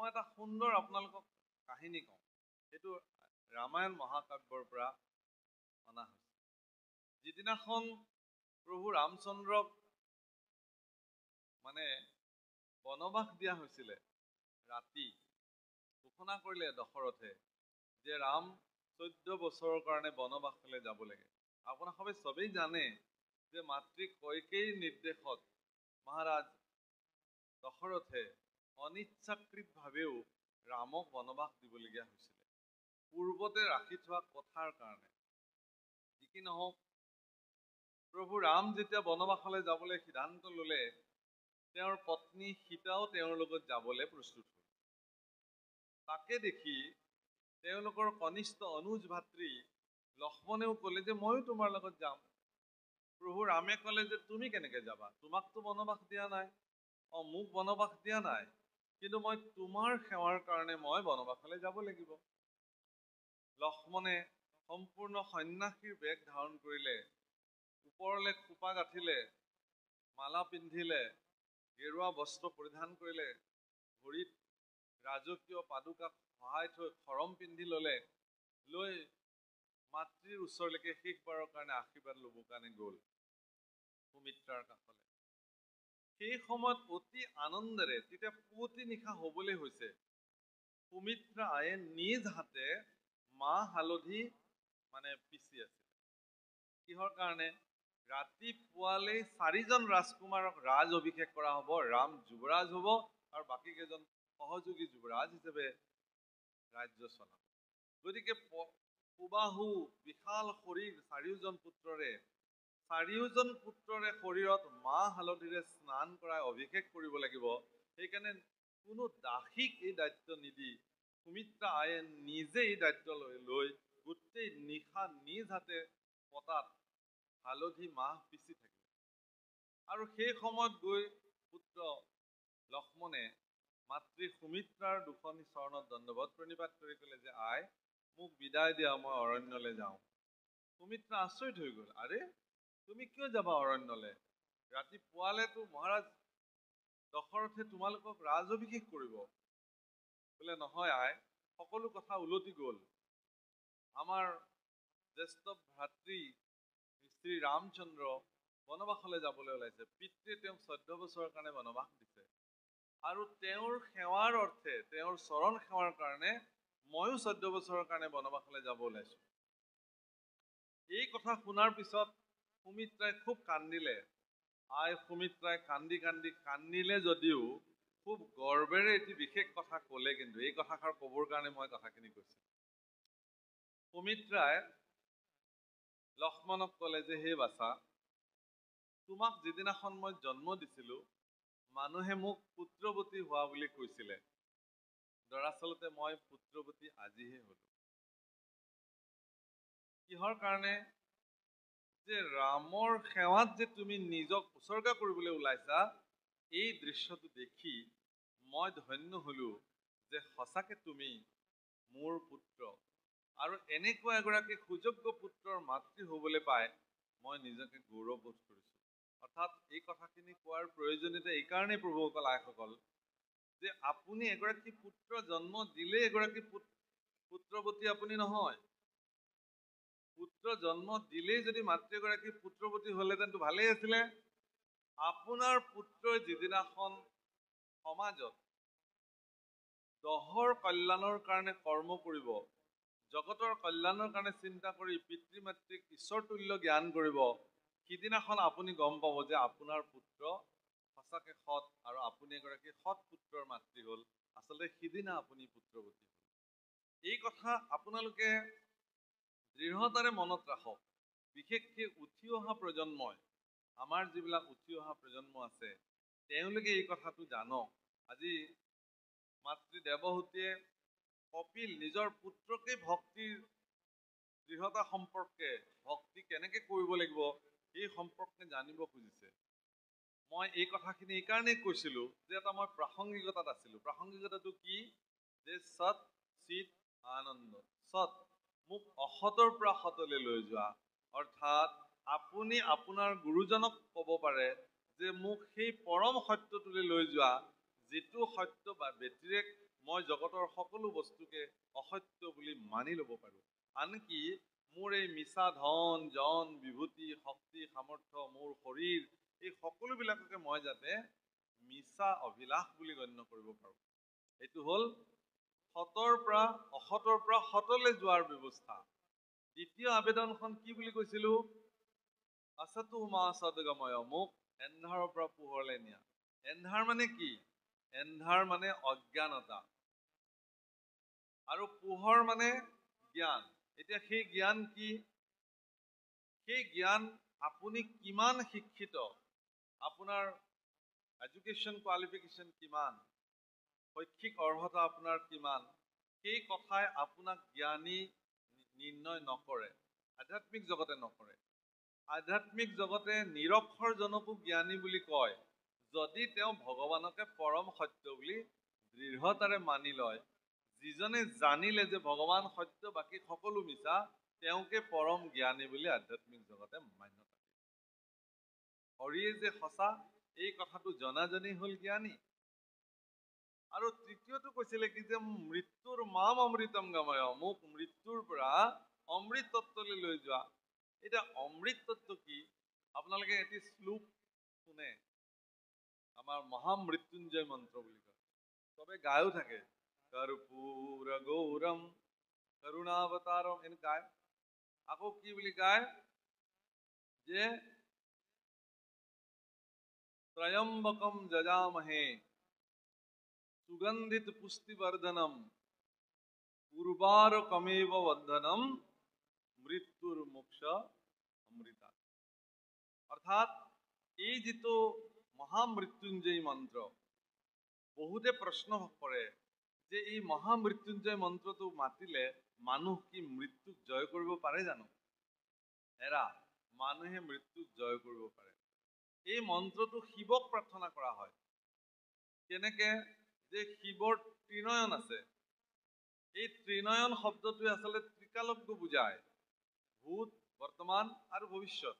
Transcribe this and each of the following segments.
মই এটা সুন্দৰ আপোনালোকক কাহিনী কওঁ। এইটো ৰামায়ণ মহাকাব্যৰ পৰা অনা হৈছে। যিদিনাখন প্ৰভু ৰামচন্দ্ৰক মানে বনবাস দিয়া হৈছিলে, ৰাতি ঘোষণা কৰিলে দশৰথে যে ৰাম 14 বছৰৰ কাৰণে বনবাসলৈ যাব লাগে। আপোনালোকে সবেই জানে যে মাতৃ কইকেয়ীৰ নিৰ্দেশত মহাৰাজ দশৰথে অনিচ্ছাকৃতভাৱেও ৰামক বনবাস দিবলগীয়া হৈছিলে, পূৰ্বতে ৰাখি থোৱা কথাৰ কাৰণে। যি কি নহওক, প্ৰভু ৰাম যেতিয়া বনবাসলৈ যাবলৈ সিদ্ধান্ত ল'লে, তেওঁৰ পত্নী সীতাও তেওঁৰ লগত যাবলৈ প্ৰস্তুত হ'ল। তাকে দেখি তেওঁলোকৰ কনিষ্ঠ অনুজ ভাতৃ লক্ষ্মণেও ক'লে যে ময়ো তোমাৰ লগত যাম। প্ৰভু ৰামে ক'লে যে তুমি কেনেকৈ যাবা? তোমাকতো বনবাস দিয়া নাই। মোক বনবাস দিয়া নাই, কিন্তু মই তোমাৰ সেৱাৰ কাৰণে মই বনবাসলৈ যাব লাগিব। লক্ষ্মণে সম্পূৰ্ণ সন্ন্যাসীৰ বেশ ধাৰণ কৰিলে, ওপৰলৈ খোপা গাঁঠিলে, মালা পিন্ধিলে, গেৰুৱা বস্ত্ৰ পৰিধান কৰিলে, ভৰিত ৰাজকীয় পাদুকাক সহায় থৈ খৰম পিন্ধি ল'লে, লৈ মাতৃৰ ওচৰলৈকে শেষবাৰৰ কাৰণে আশীৰ্বাদ ল'বৰ কাৰণে গ'ল সুমিত্ৰাৰ কাষলৈ। সেই সময়ত অতি আনন্দেৰে, তেতিয়া পুৱতি নিশা হ'বলৈ হৈছে, সুমিত্ৰা আয়ে নিজ হাতে মাহ হালধি মানে পিচি আছিল। কিহৰ কাৰণে? ৰাতিপুৱালেই 4জন ৰাজকুমাৰক ৰাজ অভিষেক কৰা হ'ব, ৰাম যুৱৰাজ হ'ব আৰু বাকী কেইজন সহযোগী যুৱৰাজ হিচাপে ৰাজ্য চলাব। গতিকে সুবাহু বিশাল শৰীৰ চাৰিওজন পুত্ৰৰে শৰীৰত মাহ হালধিৰে স্নান কৰাই অভিষেক কৰিব লাগিব। সেইকাৰণে কোনো দাসীক এই দায়িত্ব নিদি সুমিত্ৰা আয়ে নিজে এই দায়িত্ব লৈ গোটেই নিশা নিজ হাতে পতাত হালধি মাহ পিচি থাকিলে। আৰু সেই সময়ত গৈ পুত্ৰ লক্ষ্মণে মাতৃ সুমিত্ৰাৰ দুখনি চৰণত দণ্ডৱত প্ৰণিপাত কৰি ক'লে যে আই, মোক বিদায় দিয়া, মই অৰণ্যলৈ যাওঁ। সুমিত্ৰা আচৰিত হৈ গ'ল, আৰে তুমি কিয় যাবা অৰণ্যলৈ? ৰাতিপুৱালেতো মহাৰাজ দশৰথে তোমালোকক ৰাজ অভিষেক কৰিব। বোলে নহয় আই, সকলো কথা উলটি গ'ল। আমাৰ জ্যেষ্ঠ ভাতৃ শ্ৰী ৰামচন্দ্ৰ বনবাসলৈ যাবলৈ ওলাইছে। পিতৃয়ে তেওঁক 14 বছৰৰ কাৰণে বনবাস দিছে, আৰু তেওঁৰ সেৱাৰ অৰ্থে, তেওঁৰ চৰণ সেৱাৰ কাৰণে ময়ো 14 বছৰৰ কাৰণে বনবাসলৈ যাব ওলাইছো। এই কথা শুনাৰ পিছত সুমিত্ৰাই খুব কান্দিলে। আই সুমিত্ৰাই কান্দি কান্দি কান্দিলে যদিও খুব গৰ্বেৰে এটি বিশেষ কথা ক'লে, কিন্তু এই কথাষাৰ ক'বৰ কাৰণে মই কথাখিনি কৈছো। সুমিত্ৰাই লক্ষ্মণক ক'লে যে হে বাছা, তোমাক যিদিনাখন মই জন্ম দিছিলো, মানুহে মোক পুত্ৰৱতী হোৱা বুলি কৈছিলে। দৰাচলতে মই পুত্ৰৱতী আজিহে হলো। কিহৰ কাৰণে? যে ৰামৰ সেৱাত যে তুমি নিজক উচৰ্গা কৰিবলৈ ওলাইছা, এই দৃশ্যটো দেখি মই ধন্য হলো যে সঁচাকে তুমি মোৰ পুত্ৰ, আৰু এনেকুৱা এগৰাকী সুযোগ্য পুত্ৰৰ মাতৃ হ'বলৈ পাই মই নিজকে গৌৰৱবোধ কৰিছো। অৰ্থাৎ এই কথাখিনি কোৱাৰ প্ৰয়োজনীয়তা এইকাৰণেই প্ৰভুসকল, আইসকল, যে আপুনি এগৰাকী পুত্ৰ জন্ম দিলে এগৰাকী পুত্ৰৱতী আপুনি নহয়। পুত্ৰ জন্ম দিলেই যদি মাতৃ এগৰাকী পুত্ৰৱতী হ'লেহেঁতেনতো ভালেই আছিলে। আপোনাৰ পুত্ৰই যিদিনাখন সমাজত দহৰ কল্যাণৰ কাৰণে কৰ্ম কৰিব, জগতৰ কল্যাণৰ কাৰণে চিন্তা কৰি পিতৃ মাতৃক ঈশ্বৰ তুল্য জ্ঞান কৰিব, সিদিনাখন আপুনি গম পাব যে আপোনাৰ পুত্ৰ সঁচাকে সৎ, আৰু আপুনি এগৰাকী সৎ পুত্ৰৰ মাতৃ হ'ল। আচলতে সিদিনা আপুনি পুত্ৰৱতী হ'ল। এই কথা আপোনালোকে দৃঢ়তাৰে মনত ৰাখক। বিশেষকৈ উঠি অহা প্ৰজন্মই, আমাৰ যিবিলাক উঠি অহা প্ৰজন্ম আছে, তেওঁলোকে এই কথাটো জানক। আজি মাতৃ দেৱহূতিয়ে কপিল নিজৰ পুত্ৰকে ভক্তিৰ দৃঢ়তা সম্পৰ্কে, ভক্তি কেনেকে কৰিব লাগিব এই সম্পৰ্কে জানিব খুজিছে। মই এই কথাখিনি এইকাৰণেই কৈছিলো যে এটা মই প্ৰাসংগিকতাত আছিলো। প্ৰাসংগিকতাটো কি? যে সৎ চিত আনন্দ। সৎ মোক অসতৰ পৰা সতলৈ লৈ যোৱা, অৰ্থাৎ আপুনি আপোনাৰ গুৰুজনক ক'ব পাৰে যে মোক সেই পৰম সত্যটোলৈ লৈ যোৱা, যিটো সত্য বা ব্যতিৰেক মই জগতৰ সকলো বস্তুকে অসত্য বুলি মানি ল'ব পাৰোঁ। আনকি মোৰ এই মিছা ধন জন বিভূতি শক্তি সামৰ্থ্য মোৰ শৰীৰ এই সকলোবিলাককে মই যাতে মিছা অভিলাষ বুলি গণ্য কৰিব পাৰোঁ। এইটো হ'ল সতৰ পৰা সতলৈ যোৱাৰ ব্যৱস্থা। দ্বিতীয় আবেদনখন কি বুলি কৈছিলো? আছাতু মা সদগময়, মোক এন্ধাৰৰ পৰা পোহৰলৈ নিয়া। এন্ধাৰ মানে কি? এন্ধাৰ মানে অজ্ঞানতা আৰু পোহৰ মানে জ্ঞান। এতিয়া সেই জ্ঞান কি? সেই জ্ঞান আপুনি কিমান শিক্ষিত, আপোনাৰ এডুকেশ্যন কোৱালিফিকেশ্যন কিমান, শৈক্ষিক অৰ্হতা আপোনাৰ কিমান, সেই কথাই আপোনাক জ্ঞানী নিৰ্ণয় নকৰে, আধ্যাত্মিক জগতে নকৰে। আধ্যাত্মিক জগতে নিৰক্ষৰজনকো জ্ঞানী বুলি কয় যদি তেওঁ ভগৱানকে পৰম সত্য বুলি দৃঢ়তাৰে মানি লয়। যিজনে জানিলে যে ভগৱান সত্য বাকী সকলো মিছা, তেওঁকে পৰম জ্ঞানী বুলি আধ্যাত্মিক জগতে মান্যতা দিয়ে। হৰিয়ে যে সঁচা এই কথাটো জনাজনেই হ'ল জ্ঞানী। আৰু তৃতীয়টো কৈছিলে কি যে মৃত্যুৰ মাম অমৃতম গময়, মোক মৃত্যুৰ পৰা অমৃত তত্ত্বলৈ লৈ যোৱা। এতিয়া অমৃত তত্ত্ব কি? আপোনালোকে এটি শ্লোক শুনে, আমাৰ মহামৃত্যুঞ্জয় মন্ত্ৰ বুলি কয়, চবে গায়ো থাকে, কৰ্পূৰ গৌৰম কৰুণাৱতাৰম, এনে গায়। আকৌ কি বুলি গায় যে ত্ৰয়ম্বকম যজামহে সুগন্ধিত পুষ্টিবৰ্ধনম উৰ্বাৰকমেব বন্ধনম মৃত্যুৰ মোক্ষ অমৃতা। অৰ্থাৎ এই যিটো মহামৃত্যুঞ্জয় মন্ত্ৰ, বহুতে প্ৰশ্ন কৰে যে এই মহামৃত্যুঞ্জয় মন্ত্ৰটো মাতিলে মানুহ কি মৃত্যুক জয় কৰিব পাৰে জানো? এৰা, মানুহে মৃত্যুক জয় কৰিব পাৰে। এই মন্ত্ৰটো শিৱক প্ৰাৰ্থনা কৰা হয়। কেনেকে? যে শিৱৰ ত্ৰিনয়ন আছে। এই ত্ৰিনয়ন শব্দটোৱে আচলতে ত্ৰিকালজ্ঞ বুজায়, ভূত, বৰ্তমান আৰু ভৱিষ্যত।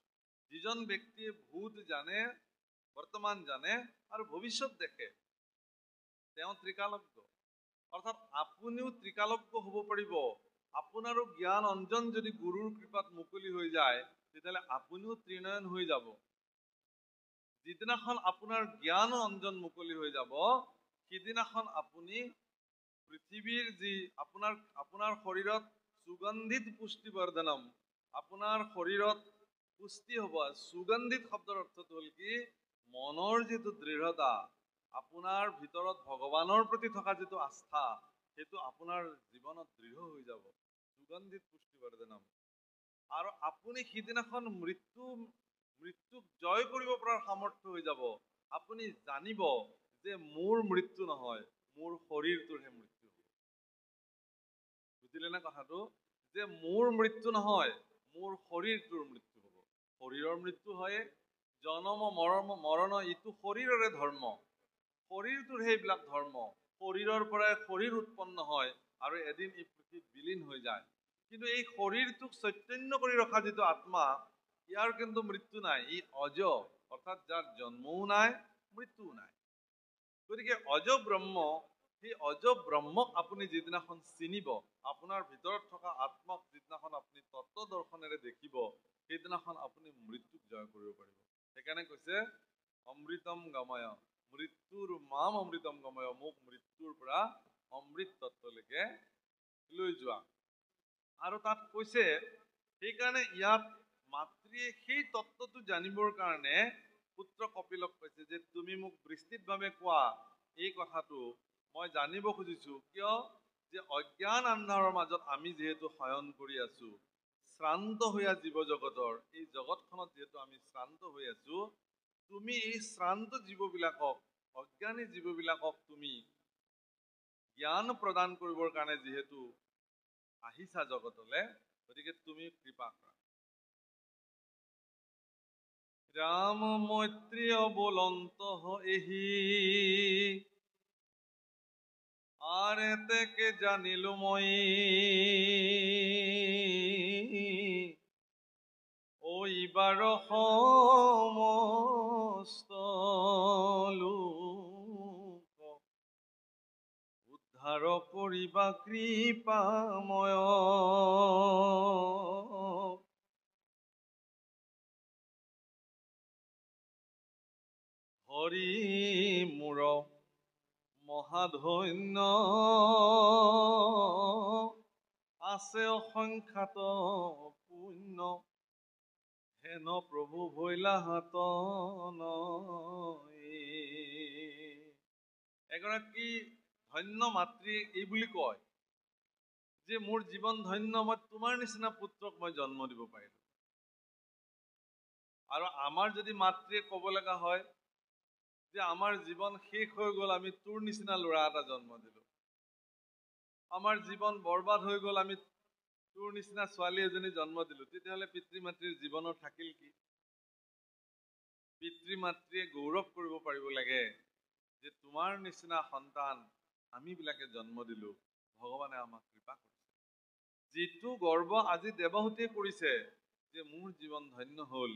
যিজন ব্যক্তিয়ে ভূত জানে, বৰ্তমান জানে আৰু ভৱিষ্যত দেখে, তেওঁ ত্ৰিকালজ্ঞ। অৰ্থাৎ আপুনিও ত্ৰিকালজ্ঞ হ'ব পাৰিব। আপোনাৰো জ্ঞান অঞ্জন যদি গুৰুৰ কৃপাত মুকলি হৈ যায়, তেতিয়াহ'লে আপুনিও ত্ৰিনয়ন হৈ যাব। যিদিনাখন আপোনাৰ জ্ঞান অঞ্জন মুকলি হৈ যাব, সিদিনাখন আপুনি পৃথিৱীৰ যি আপোনাৰ শৰীৰত সুগন্ধিত পুষ্টিবৰ্ধনম, আপোনাৰ শৰীৰত পুষ্টি হ'ব। সুগন্ধিত শব্দৰ অৰ্থটো হ'ল কি? মনৰ যিটো দৃঢ়তা, আপোনাৰ ভিতৰত ভগৱানৰ প্ৰতি থকা যিটো আস্থা, সেইটো আপোনাৰ জীৱনত দৃঢ় হৈ যাব। সুগন্ধিত পুষ্টিবৰ্ধনম। আৰু আপুনি সিদিনাখন মৃত্যুক জয় কৰিব পৰাৰ সামৰ্থ্য হৈ যাব। আপুনি জানিব যে মোৰ মৃত্যু নহয়, মোৰ শৰীৰটোৰহে মৃত্যু হ'ব। বুজিলে নে কথাটো? যে মোৰ মৃত্যু নহয়, মোৰ শৰীৰটোৰ মৃত্যু হ'ব। শৰীৰৰ মৃত্যু হয়, জনম মৰণ ইটো শৰীৰৰে ধৰ্ম। শৰীৰটোৰ সেইবিলাক ধৰ্ম। শৰীৰৰ পৰাই শৰীৰ উৎপন্ন হয় আৰু এদিন এই পৃথিৱীত বিলীন হৈ যায়। কিন্তু এই শৰীৰটোক চৈতন্য কৰি ৰখা যিটো আত্মা, ইয়াৰ কিন্তু মৃত্যু নাই। ই অজ, অৰ্থাৎ যাৰ জন্মও নাই, মৃত্যুও নাই। গতিকে অজ ব্ৰহ্ম, সেই অজ ব্ৰহ্মক আপুনি যিদিনাখন চিনিব, আপোনাৰ ভিতৰত থকা আত্মাক যিদিনাখন আপুনি তত্ত্ব দৰ্শনেৰে দেখিব, সেইদিনাখন আপুনি মৃত্যুক জয় কৰিব পাৰিব। সেইকাৰণে কৈছে অমৃতম গময়, মৃত্যুৰ মাম অমৃতম গময়, মোক মৃত্যুৰ পৰা অমৃত তত্ত্বলৈকে লৈ যোৱা। আৰু তাত কৈছে, সেইকাৰণে ইয়াত মাতৃয়ে সেই তত্ত্বটো জানিবৰ কাৰণে পুত্ৰ কপিলক কৈছে যে তুমি মোক বিস্তৃতভাৱে কোৱা এই কথাটো, মই জানিব খুজিছো। কিয়? যে অজ্ঞান আন্ধাৰৰ মাজত আমি যিহেতু শয়ন কৰি আছো, শ্ৰান্ত হৈ জীৱ জগতৰ এই জগতখনত যিহেতু আমি শ্ৰান্ত হৈ আছো, তুমি এই শ্ৰান্ত জীৱবিলাকক, অজ্ঞানী জীৱবিলাকক তুমি জ্ঞান প্ৰদান কৰিবৰ কাৰণে যিহেতু আহিছা জগতলে, গতিকে তুমি কৃপা কৰা। ৰাম মৈত্ৰীয় বলন্ত এহি আৰ থেকে জানিলো মই, ওইবাৰ সমস্ত লোক উদ্ধাৰ কৰিবা কৃপাময়। হৰি মোৰ মহাধন্য, আছে অসংখ্যাত পুণ্য, হেন প্ৰভু ভৈলাহাত নৈ। এগৰাকী ধন্য মাতৃয়ে এই বুলি কয় যে মোৰ জীৱন ধন্য, মই তোমাৰ নিচিনা পুত্ৰক মই জন্ম দিব পাৰিলো। আৰু আমাৰ যদি মাতৃয়ে ক'ব লগা হয় যে আমাৰ জীৱন শেষ হৈ গ'ল, আমি তোৰ নিচিনা ল'ৰা এটা জন্ম দিলো, আমাৰ জীৱন বৰবাদ হৈ গ'ল, আমি তোৰ নিচিনা ছোৱালী এজনী জন্ম দিলো, তেতিয়াহ'লে পিতৃ মাতৃৰ জীৱনৰ থাকিল কি? পিতৃ মাতৃয়ে গৌৰৱ কৰিব পাৰিব লাগে যে তোমাৰ নিচিনা সন্তান আমিবিলাকে জন্ম দিলো, ভগৱানে আমাক কৃপা কৰিছে। যিটো গৰ্ব আজি দেৱহূতিয়ে কৰিছে যে মোৰ জীৱন ধন্য হ'ল,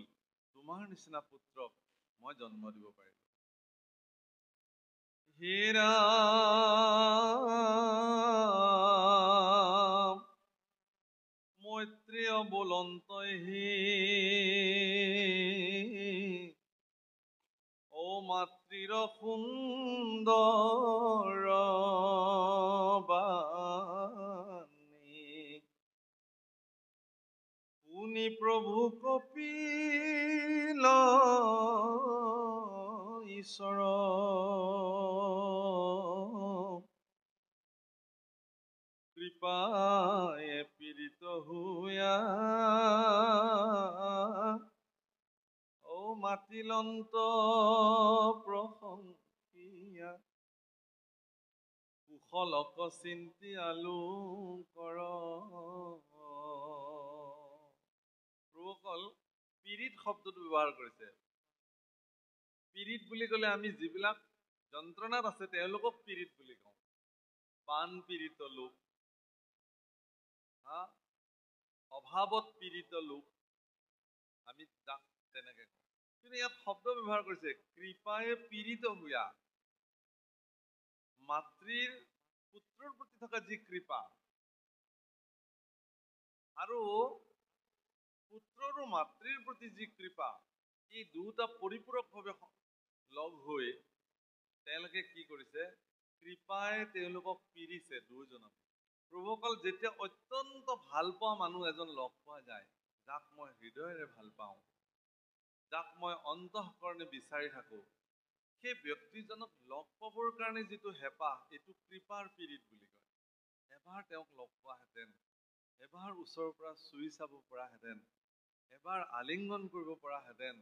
তোমাৰ নিচিনা পুত্ৰক মই জন্ম দিব পাৰিলো। হে ৰাম মৈত্ৰেয় বলন্তই হে, ও মাতৃৰ সুন্দৰ বাণী, শুনি প্ৰভু কপিল ঈশ্বৰ, কৃপায়ে পীড়িত হুয়া, ও মাতিলন্ত প্ৰশংসিয়া, কুশলক চিন্তি আলু কৰ। প্ৰভুসকল পীড়িত শব্দটো ব্যৱহাৰ কৰিছে। পীড়িত বুলি ক'লে আমি যিবিলাক যন্ত্ৰণাত আছে তেওঁলোকক পীড়িত বুলি কওঁ। বান পীড়িত লোক, অভাৱত পীড়িত লোক, আমি তাক তেনেকে কওঁ। কিন্তু ইয়াত শব্দ ব্যৱহাৰ কৰিছে কৃপায়ে পীড়িত হুয়া। মাতৃৰ পুত্ৰৰ প্ৰতি থকা যি কৃপা আৰু পুত্ৰৰ মাতৃৰ প্ৰতি যি কৃপা, এই দুটা পৰিপূৰকভাৱে লগ হৈ তেওঁলোকে কি কৰিছে? কৃপাই তেওঁলোকক পীড়িছে দুয়োজনক। প্ৰভুসকল যেতিয়া অত্যন্ত ভাল পোৱা মানুহ এজন লগ পোৱা যায়, যাক মই হৃদয়েৰে ভাল পাওঁ, যাক মই অন্তঃকৰণে বিচাৰি থাকো, সেই ব্যক্তিজনক লগ পাবৰ কাৰণে যিটো হেঁপাহ, এইটো কৃপাৰ পীড়িত বুলি কয়। এবাৰ তেওঁক লগ পোৱাহেঁতেন, এবাৰ ওচৰৰ পৰা চুই চাব পৰাহেঁতেন, এবাৰ আলিংগন কৰিব পৰাহেঁতেন,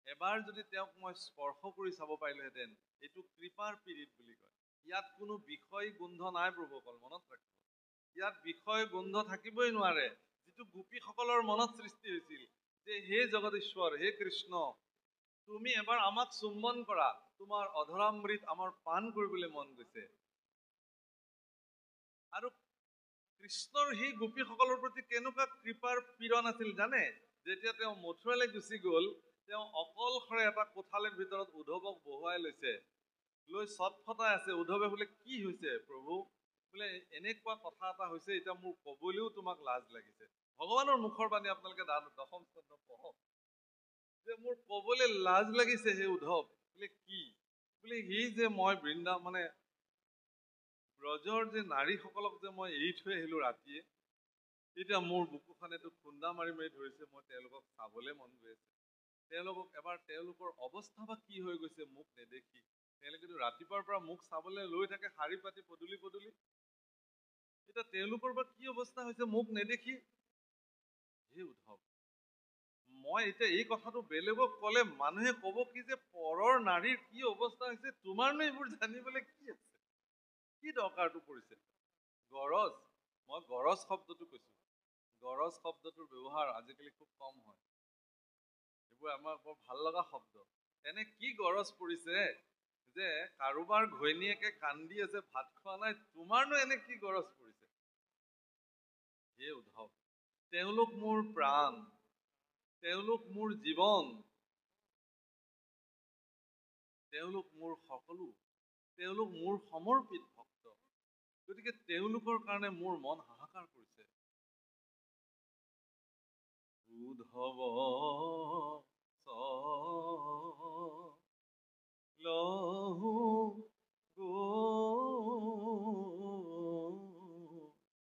এবাৰ যদি তেওঁক মই স্পৰ্শ কৰি চাব পাৰিলোহেঁতেন, এইটো কৃপাৰ পীড়িত বুলি কয়। ইয়াত কোনো বিষয় গোন্ধ নাই প্ৰভুসকল, মনত ৰাখিব। ইয়াত বিষয় গোন্ধ থাকিবই নোৱাৰে। যিটো গোপীসকলৰ মনত সৃষ্টি হৈছিল যে হে জগদীশ্বৰ, হে কৃষ্ণ, তুমি এবাৰ আমাক চুম্বন কৰা, তোমাৰ অধৰামৃত আমাৰ পান কৰিবলৈ মন গৈছে। আৰু কৃষ্ণৰ সেই গোপীসকলৰ প্ৰতি কেনেকুৱা কৃপাৰ পীড়ন আছিল জানে? যেতিয়া তেওঁ মথুৰালৈ গুচি গ'ল, তেওঁ অকলশৰে এটা কোঠালিৰ ভিতৰত উদ্ধৱক বহুৱাই লৈছে, লৈ চটফটাই আছে। উদ্ধৱে বোলে কি হৈছে প্ৰভু? বোলে এনেকুৱা কথা এটা হৈছে, এতিয়া মোৰ কবলৈও তোমাক লাজ লাগিছে। ভগৱানৰ মুখৰ বাণী আপোনালোকে দশম স্কন্ধ পঢ়ক, যে মোৰ কবলৈ লাজ লাগিছে হে উদ্ধৱ। বোলে কি? বোলে সেই যে মই মানে ব্ৰজৰ যে নাৰীসকলক যে মই এৰি থৈ আহিলো ৰাতিয়ে, এতিয়া মোৰ বুকুখনেতো খুন্দা মাৰি মাৰি ধৰিছে, মই তেওঁলোকক চাবলৈ মন গৈ আছে। তেওঁলোকৰ অৱস্থা বা কি হৈ গৈছে মোক নেদেখি। তেওঁলোকেতো ৰাতিপুৱাৰ পৰা মোক চাবলৈ লৈ থাকে শাৰী পাতি পদূলি পদূলি। এতিয়া তেওঁলোকৰ বা কি অৱস্থা হৈছে মোক নেদেখি। হে উদ্ধৱ, মই এতিয়া এই কথাটো বেলেগক ক'লে মানুহে ক'ব কি যে পৰৰ নাৰীৰ কি অৱস্থা হৈছে, তোমাৰনো এইবোৰ জানিবলৈ কি আছে? কি দৰকাৰটো পৰিছে? গৰজ, মই গৰজ শব্দটো কৈছো। গৰজ শব্দটোৰ ব্যৱহাৰ আজিকালি খুব কম হয়। এইবোৰ আমাৰ বৰ ভাল লগা শব্দ। এনে কি গৰজ পৰিছে যে কাৰোবাৰ ঘৈণীয়েকে কান্দি আছে, ভাত খোৱা নাই, তোমাৰনো এনে কি গৰজ পৰিছে? হে উদ্ধৱ, তেওঁলোক মোৰ প্ৰাণ, তেওঁলোক মোৰ জীৱন, তেওঁলোক মোৰ সকলো, তেওঁলোক মোৰ সমৰ্পিত ভক্ত। গতিকে তেওঁলোকৰ কাৰণে মোৰ মন হাহাকাৰ কৰিছে। উদ্ধৱ লহু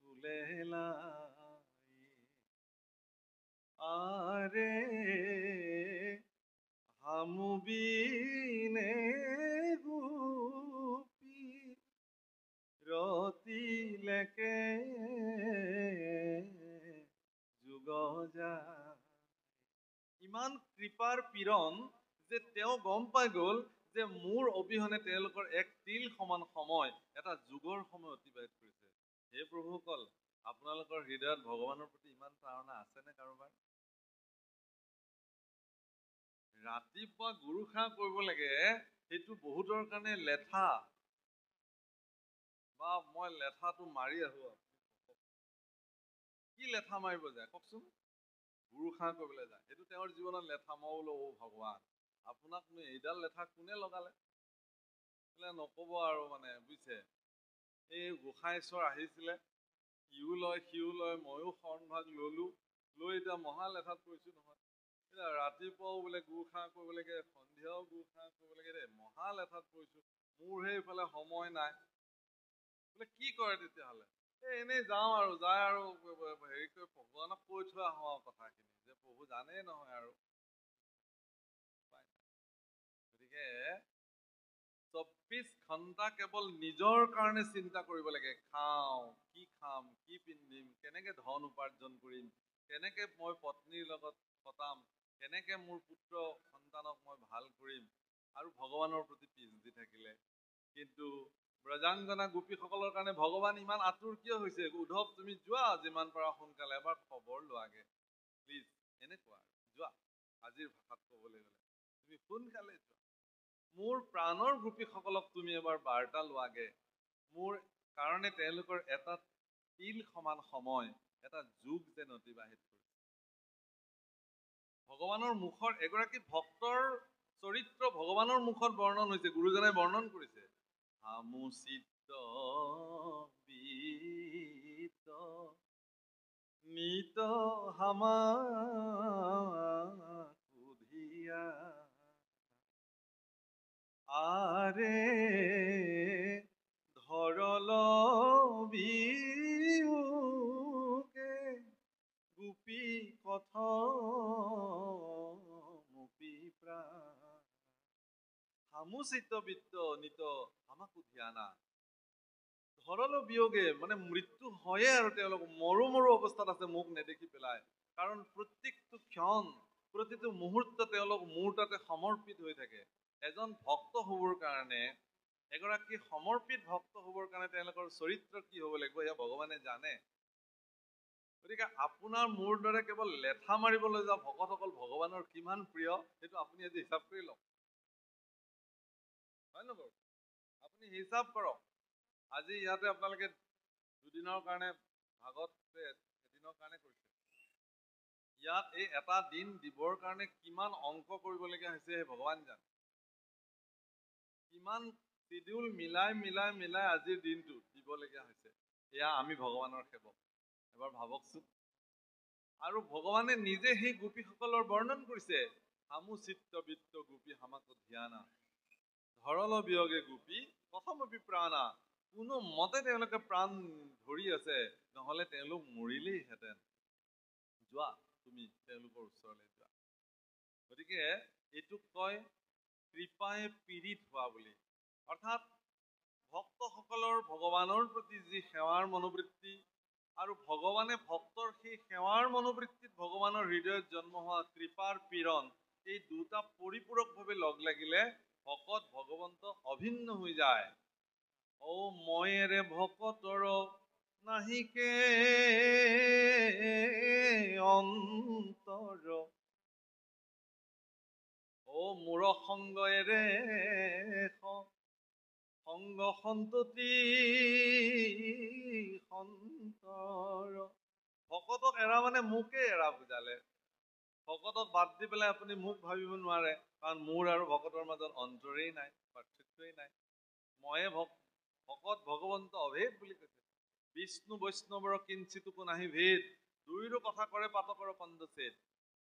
তুলেলাই আৰে হামুবিনে গোপী ৰতিলেকে যুগ যায়। ইমান কৃপাৰ পীড়ন যে তেওঁ গম পাই গ'ল যে মোৰ অবিহনে তেওঁলোকৰ এক তিল সমান সময়, এটা যুগৰ সময় অতিবাহিত কৰিছে। হে প্ৰভুসকল, আপোনালোকৰ হৃদয়ত ভগৱানৰ প্ৰতি ইমান তাৰণা আছেনে কাৰোবাৰ? ৰাতিপুৱা গুৰুসেৱা কৰিব লাগে, সেইটো বহুতৰ কাৰণে লেঠা, বা মই লেঠাটো মাৰি আহো। কি লেঠা মাৰিব যায় কওকচোন? গুৰুসেৱা কৰিবলৈ যায়, সেইটো তেওঁৰ জীৱনত লেঠা। মই বোলো অ ভগৱান, আপোনাকনো এইডাল লেঠা কোনে লগালে? নকব আৰু মানে বুজিছে, এই গোসাঁইশ্বৰ আহিছিলে, ইও লয় সিও লয়, ময়ো শৰণভাগ ললো, লৈ এতিয়া মহা লেঠাত পৰিছো নহয়। এতিয়া ৰাতিপুৱাও বোলে গুৰুসেৱা কৰিব লাগে, সন্ধিয়াও গুৰুসেৱা কৰিব লাগে, দেই মহা লেঠাত পৰিছো, মোৰহে এইফালে সময় নাই। বোলে কি কৰে তেতিয়াহ'লে? এনেই যাওঁ আৰু যায় আৰু হেৰি কৰি ভগৱানক কৈ থৈ আহোঁ আৰু কথাখিনি, যে প্ৰভু জানেই নহয় আৰু। গতিকে 24 ঘণ্টা কেৱল নিজৰ কাৰণে চিন্তা কৰিব লাগে। খাওঁ, কি খাম, কি পিন্ধিম, কেনেকে ধন উপাৰ্জন কৰিম, কেনেকে মই পত্নীৰ লগত কটাম, কেনেকে মোৰ পুত্ৰ সন্তানক মই ভাল কৰিম, আৰু ভগৱানৰ প্ৰতি পিছ দি থাকিলে। কিন্তু ব্ৰজাংগনা গোপীসকলৰ কাৰণে ভগৱান ইমান আতুৰ কিয় হৈছে? উদ্ধৱ, তুমি যোৱা যিমান পাৰা সোনকালে, এবাৰ খবৰ লোৱাগে প্লিজ। এনেকুৱা যোৱা, আজিৰ ভাষাত ক'বলৈ গ'লে তুমি সোনকালে যোৱা, মোৰ প্ৰাণৰ গোপীসকলক তুমি এবাৰ বাৰ্তা লোৱাগে। মোৰ কাৰণে তেওঁলোকৰ এটা তিল সমান সময়, এটা যুগ যেন অতিবাহিত কৰিছে। ভগৱানৰ মুখৰ এগৰাকী ভক্তৰ চৰিত্ৰ ভগৱানৰ মুখত বৰ্ণন হৈছে, গুৰুজনাই বৰ্ণন কৰিছে। হামুচিত বিত নিত হামা কুধিয়া আরে ধরল বিউকে গোপী কথ মুপি প্রাণ। হামুচিত বিত্ত নিত আমাকো ধ্যানা, ধৰল বিয়োগে মানে মৃত্যু হয়ে আৰু তেওঁলোক মৰো মৰো অৱস্থাত আছে মোক নেদেখি পেলাই। কাৰণ প্ৰত্যেকটো ক্ষণ, প্ৰতিটো মুহূৰ্ত তেওঁলোক মোৰ তাতে সমৰ্পিত হৈ থাকে। এজন ভক্ত হ'বৰ কাৰণে, এগৰাকী সমৰ্পিত ভক্ত হ'বৰ কাৰণে তেওঁলোকৰ চৰিত্ৰ কি হ'ব লাগিব এয়া ভগৱানে জানে। গতিকে আপোনাৰ মোৰ দৰে কেৱল লেঠা মাৰিবলৈ যোৱা ভকতসকল ভগৱানৰ কিমান প্ৰিয়, সেইটো আপুনি আজি হিচাপ কৰি লওক, হয় নে বাৰু? আপুনি হিচাপ কৰক। আজি ইয়াতে আপোনালোকে দুদিনৰ কাৰণে ভাগত এদিনৰ কাৰণে কৰিছে, ইয়াত এই এটা দিন দিবৰ কাৰণে কিমান অংক কৰিবলগীয়া হৈছে সেই ভগৱান জানে। কিমান শিডিউল মিলাই মিলাই মিলাই আজিৰ দিনটো দিবলগীয়া হৈছে। এয়া আমি ভগৱানৰ সেৱক, এবাৰ ভাবকচোন। আৰু ভগৱানে নিজে সেই গোপীসকলৰ বৰ্ণন কৰিছে, হামুচিত্ত বিত্ত গোপী হামাকো ধ্যানা, ধৰল বিয়োগে গোপী কথমপি প্ৰাণা। কোনো মতে তেওঁলোকে প্ৰাণ ধৰি আছে, নহলে তেওঁলোক মৰিলেইহেঁতেন। যোৱা তুমি তেওঁলোকৰ ওচৰলৈ যোৱা। গতিকে এইটোক কয় কৃপাই পীড়িত হোৱা বুলি। অৰ্থাৎ ভক্তসকলৰ ভগৱানৰ প্ৰতি যি সেৱাৰ মনোবৃত্তি, আৰু ভগৱানে ভক্তৰ সেই সেৱাৰ মনোবৃত্তিত ভগৱানৰ হৃদয়ত জন্ম হোৱা কৃপাৰ পীড়ন, এই দুটা পৰিপূৰকভাৱে লগ লাগিলে ভকত ভগৱন্ত অভিন্ন হৈ যায়। ও ময়েৰে ভকতৰ নাহিকে অন্তৰ, ও মোৰ সংগয়েৰে সংগ সন্ততি সন্তৰ। ভকতক এৰা মানে মোকে এৰা বুজালে। ভকতক বাদ দি পেলাই আপুনি মোক ভাবিব নোৱাৰে, কাৰণ মোৰ আৰু ভকতৰ মাজত অন্তৰেই নাই, পাৰ্থক্যই নাই। ময়ে ভকত ভগৱন্ত অভেদ বুলি কৈছে। বিষ্ণু বৈষ্ণৱৰ কিঞ্চিতোকো নাহি ভেদ, দুইৰো কথা কৰে পাতকৰ কন্দছেদ।